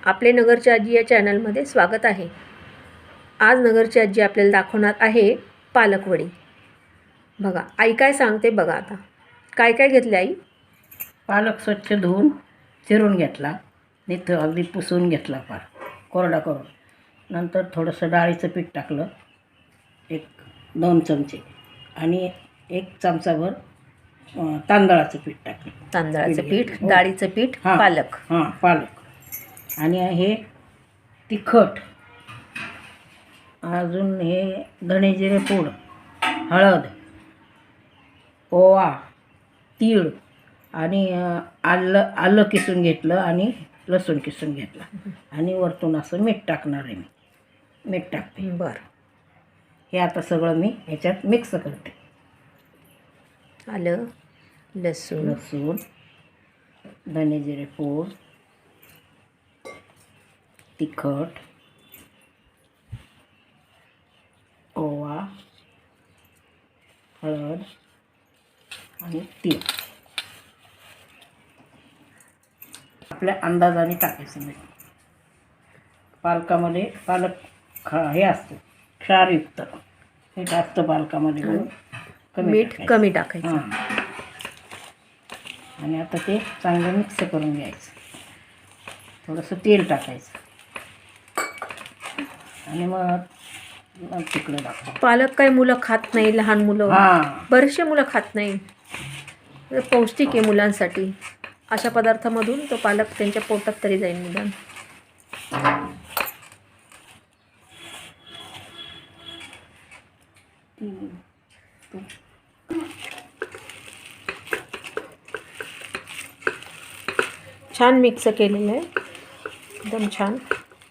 आपले नगरची आजी या चॅनलमध्ये स्वागत आहे। आज नगरची आजी आपल्याला दाखवणार आहे पालकवडी। बघा आई काय सांगते बघा आता। काय काय घेतले आई? पालक स्वच्छ धुवून चिरून घेतला, नीट अगदी पुसून घेतला पार कोरडा करून। नंतर थोडंसं डाळीचं पीठ टाकलं, 1-2 चमचे, आणि 1 चमचाभर तांदळाचं पीठ टाकलं। तांदळाचं पीठ, डाळीचं पीठ, पालक। पालक आणि हे तिखट, अजून हे धणे जिरे पूड, हळद, ओवा, तीळ आणि आलं किसून घेतलं आणि लसूण किसून घेतला, आणि वरतून असं मीठ टाकणार आहे। मी मीठ टाकते। बरं, हे आता सगळं मी ह्याच्यात मिक्स करते। आलं, लसूण, धणे जिरे पूड, तिखट, ओवा, हळद आणि तीळ आपल्या अंदाजाने टाकायचं। मीठ पालकामध्ये पालक हे असतं क्षारयुक्त, मीठ असतं पालकामध्ये, म्हणून मीठ कमी टाकायचं। आणि आता ते चांगलं मिक्स करून घ्यायचं। थोडंसं तेल टाकायचं आणि मग तिकडे टाकायचं। पालक काही मुलं खात नाही, लहान मुलं, बरेचसे मुलं खात नाही, पौष्टिक आहे मुलांसाठी। अशा पदार्थामधून तो पालक त्यांच्या पोटात तरी जाईल मुलांना। छान मिक्स केलेलं आहे, एकदम छान।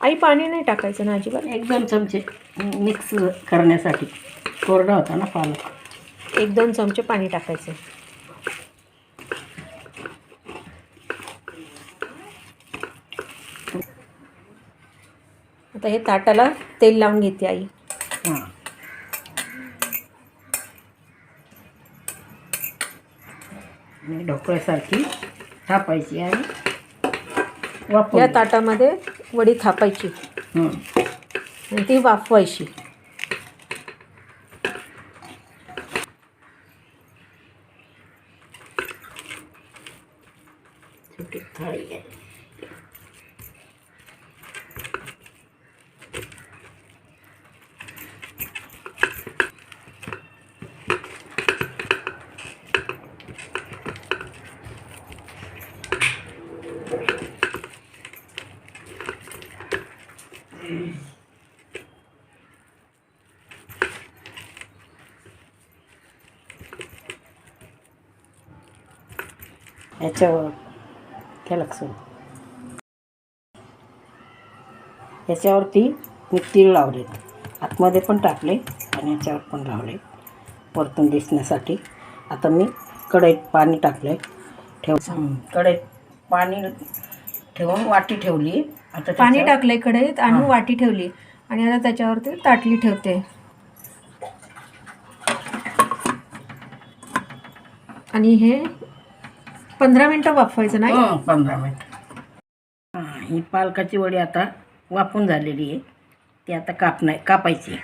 आई पाणी नाही टाकायचं ना अजिबात? 1-2 चमचे मिक्स करण्यासाठी, कोरडा होता ना पालक। 1-2 चमचे पाणी टाकायचं। आता हे ताटाला तेल लावून घेते आई। आणि ढोकळ्यासारखी थापायची आणि या ताटामध्ये वडी थापायची आणि ती वाफवायची। छोटी थाळी आहे। याच्यावर याच्यावरती मी तीळ लावले, आतमध्ये पण टाकले आणि याच्यावर पण लावले वरतून दिसण्यासाठी। आता मी कढईत पाणी टाकले, कढईत पाणी ठेवून वाटी ठेवली। आता पाणी टाकले कढईत आणि वाटी ठेवली, आणि आता त्याच्यावरती ताटली ठेवते आणि हे 15 मिनटं वाफवायचं नाही? 15 मिनटं। ही पालकाची वडी आता वाफून झालेली आहे, ती आता कापायची।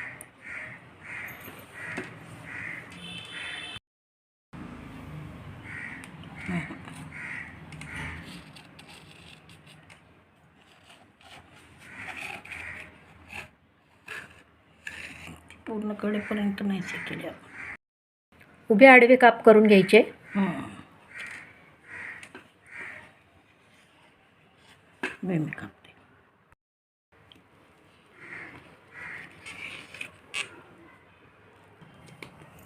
पूर्ण कडेपर्यंत नाही शेकले, उभे आडवे काप करून घ्यायचे। मी कापते।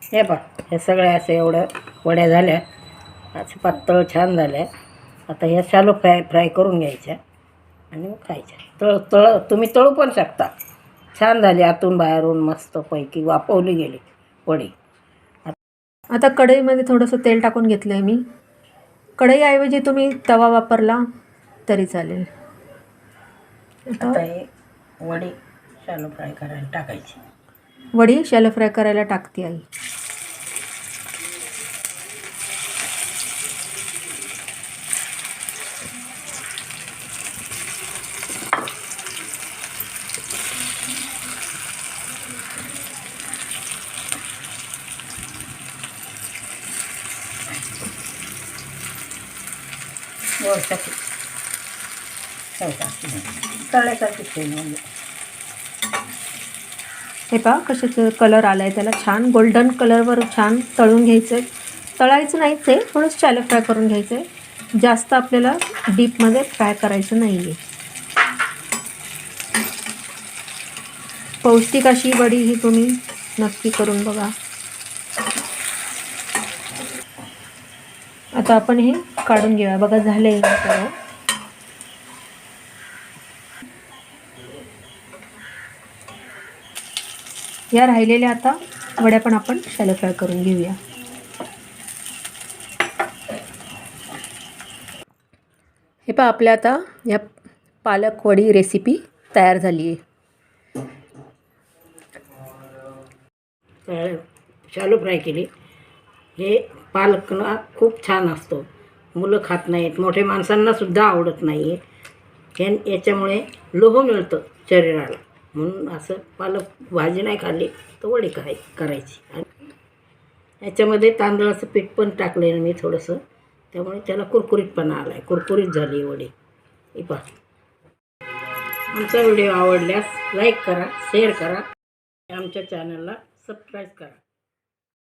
हे बघ, हे सगळ्या असे एवढ्या वड्या झाल्या, असे पातळ छान झाल्या। आता ह्या शॅलो फ्राय करून घ्यायच्या आणि मग खायच्या। तुम्ही तळू पण शकता। छान झाली, आतून बाहेरून मस्तपैकी वाफवली गेली वडी। आता कढईमध्ये थोडंसं तेल टाकून घेतलं आहे मी। कढईऐवजी तुम्ही तवा वापरला तरी चालेल। आता हे वडी शॅलो फ्राय करायला टाकायची। वडी शॅलो फ्राय करायला टाकते आई। गोडसाठी तळल्यासारखीच होईल म्हणजे. हे पहा कशाचं कलर आला आहे त्याला, छान गोल्डन कलरवर छान तळून घ्यायचं आहे. तळायचं नाहीच आहे, थोडंसं शॅलो फ्राय करून घ्यायचं आहे. जास्त आपल्याला डीपमध्ये फ्राय करायचं नाही आहे. पौष्टिक अशी वडी ही तुम्ही नक्की करून बघा. आता आपण हे काढून घेऊया. बघा झालं आहे सर्व. या राहिलेल्या आता वड्या पण आपण शॅलो फ्राय करून घेऊया. हे पहा आपल्या आता या पालक वडी रेसिपी तयार झाली आहे. शालो फ्राय केली. हे पालकना खूप छान असतो. मुलं खात नाहीत, मोठ्या माणसांनासुद्धा आवडत नाही. याच्यामुळे लोह मिळतं शरीराला, म्हणून असं पालक भाजी नाही खाल्ली तर वडी करायची. आणि याच्यामध्ये तांदळाचं पीठ पण टाकलं आहे मी थोडंसं, त्यामुळे त्याला कुरकुरीतपणा आला आहे. कुरकुरीत झाली वडी. ही पहा. आमचा व्हिडिओ आवडल्यास लाईक करा, शेअर करा, आमच्या चॅनलला सबस्क्राईब करा.